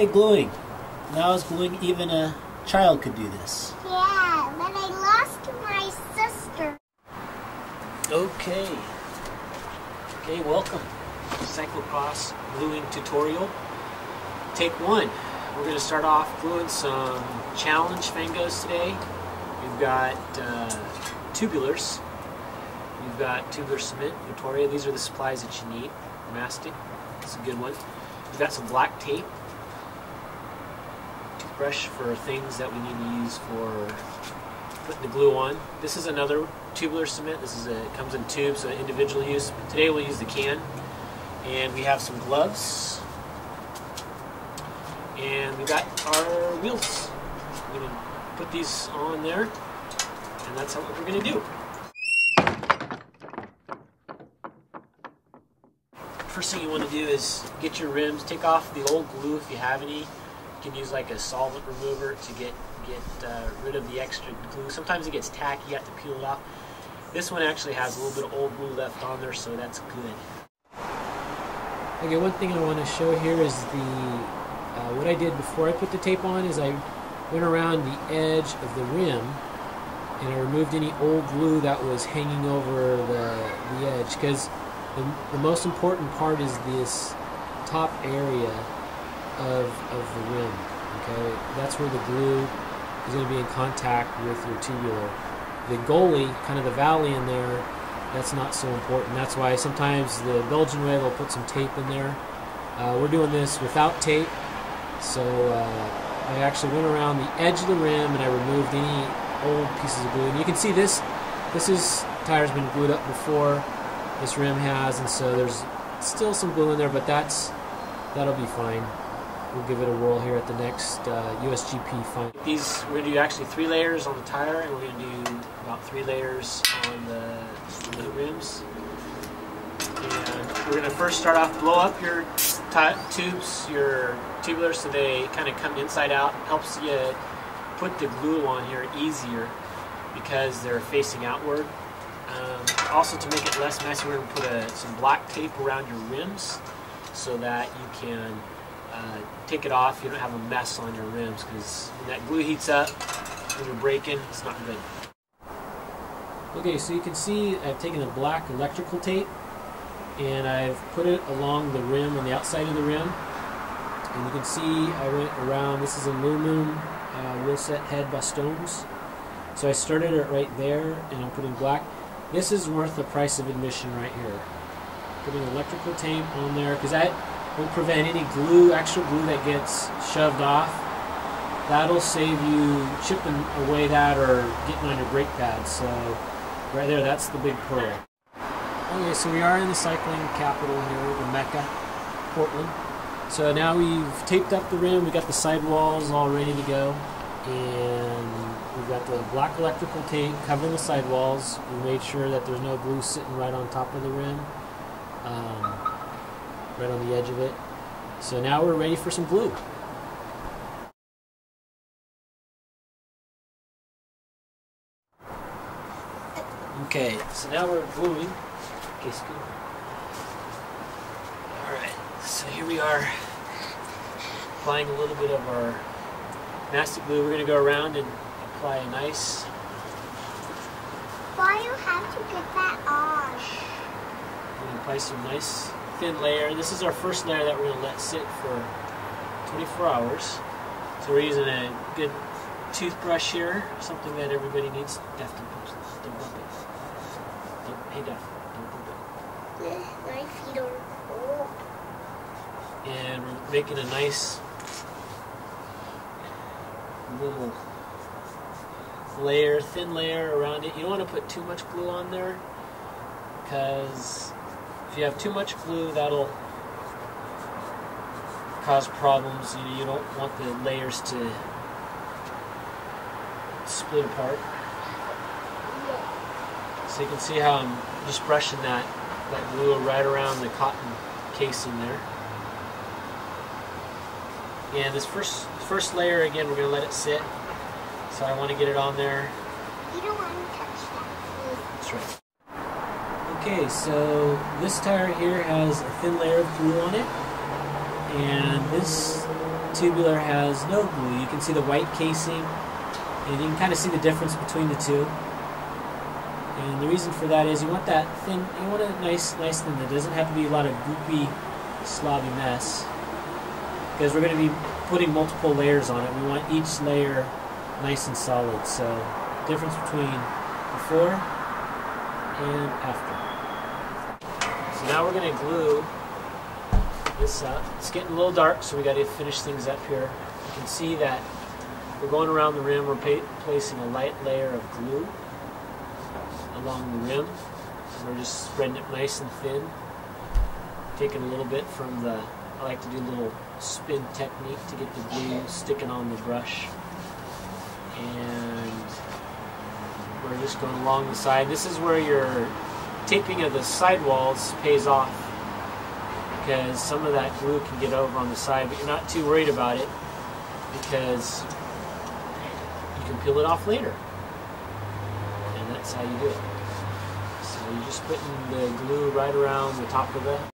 Okay, gluing. Now it's gluing. Even a child could do this. Yeah, but I lost my sister. Okay. Okay, welcome. Cyclocross gluing tutorial. Take 1. We're going to start off gluing some challenge fangos today. We've got tubulars. We've got tubular cement, Victoria. These are the supplies that you need. Mastic. It's a good one. We've got some black tape. Toothbrush for things that we need to use for putting the glue on. This is another tubular cement. This is it comes in tubes, so individual use. Today we'll use the can. And we have some gloves. And we got our wheels. We're going to put these on there. And that's what we're going to do. First thing you want to do is get your rims, take off the old glue if you have any. You can use like a solvent remover to get rid of the extra glue. Sometimes it gets tacky, you have to peel it off. This one actually has a little bit of old glue left on there, so that's good. Okay, one thing I want to show here is what I did before I put the tape on is I went around the edge of the rim and I removed any old glue that was hanging over the edge, because the most important part is this top area of the rim. Okay, that's where the glue is going to be in contact with your tubular. The goalie, kind of the valley in there, that's not so important. That's why sometimes the Belgian way they'll put some tape in there. We're doing this without tape, so I actually went around the edge of the rim and I removed any old pieces of glue. And you can see this tire's been glued up before. This rim has, and so there's still some glue in there, but that'll be fine. We'll give it a whirl here at the next USGP final. We're going to do actually 3 layers on the tire, and we're going to do about 3 layers on the rims. And we're going to first start off, blow up your tubes, your tubulars, so they kind of come inside out. Helps you put the glue on here easier because they're facing outward. Also, to make it less messy, we're going to put some black tape around your rims so that you can take it off. You don't have a mess on your rims, because when that glue heats up, when you're braking, it's not good. Okay, so you can see I've taken a black electrical tape and I've put it along the rim, on the outside of the rim. And you can see I went around, this is a aluminum wheel set head Bastones. So I started it right there and I'm putting black. This is worth the price of admission right here. Putting electrical tape on there, because that will prevent any glue, extra glue that gets shoved off. That'll save you chipping away that or getting on your brake pads. So right there, that's the big pearl. Okay, so we are in the cycling capital here, the Mecca, Portland. So now we've taped up the rim, we've got the sidewalls all ready to go, and we've got the black electrical tape covering the sidewalls. We made sure that there's no glue sitting right on top of the rim, right on the edge of it. So now we're ready for some glue. Okay, so now we're gluing. Okay, scoot. Alright, so here we are applying a little bit of our mastic glue. We're going to go around and apply a nice... Why do you have to get that on? We're going to apply some nice thin layer. This is our first layer that we're going to let sit for 24 hours. So we're using a good toothbrush here, something that everybody needs. Don't bump it. Hey, Duff, don't bump it. Yeah, my feet are cold. And we're making a nice little layer, thin layer around it. You don't want to put too much glue on there, because if you have too much glue, that'll cause problems. You don't want the layers to split apart. So you can see how I'm just brushing that glue right around the cotton casing there. And this first layer, again, we're going to let it sit. So I want to get it on there. You don't want to touch that. That's right. Okay, so this tire here has a thin layer of glue on it. And this tubular has no glue. You can see the white casing, and you can kind of see the difference between the two. And the reason for that is you want that thin, you want it nice thin. It doesn't have to be a lot of goopy, slobby mess, because we're going to be putting multiple layers on it. We want each layer nice and solid. So, difference between before and after. So now we're going to glue this up. It's getting a little dark, so we got to finish things up here. You can see that we're going around the rim. We're placing a light layer of glue along the rim. We're just spreading it nice and thin. Taking a little bit from the, I like to do a little spin technique to get the glue sticking on the brush. And we're just going along the side. This is where your taping of the sidewalls pays off, because some of that glue can get over on the side, but you're not too worried about it because you can peel it off later. And that's how you do it. So you're just putting the glue right around the top of the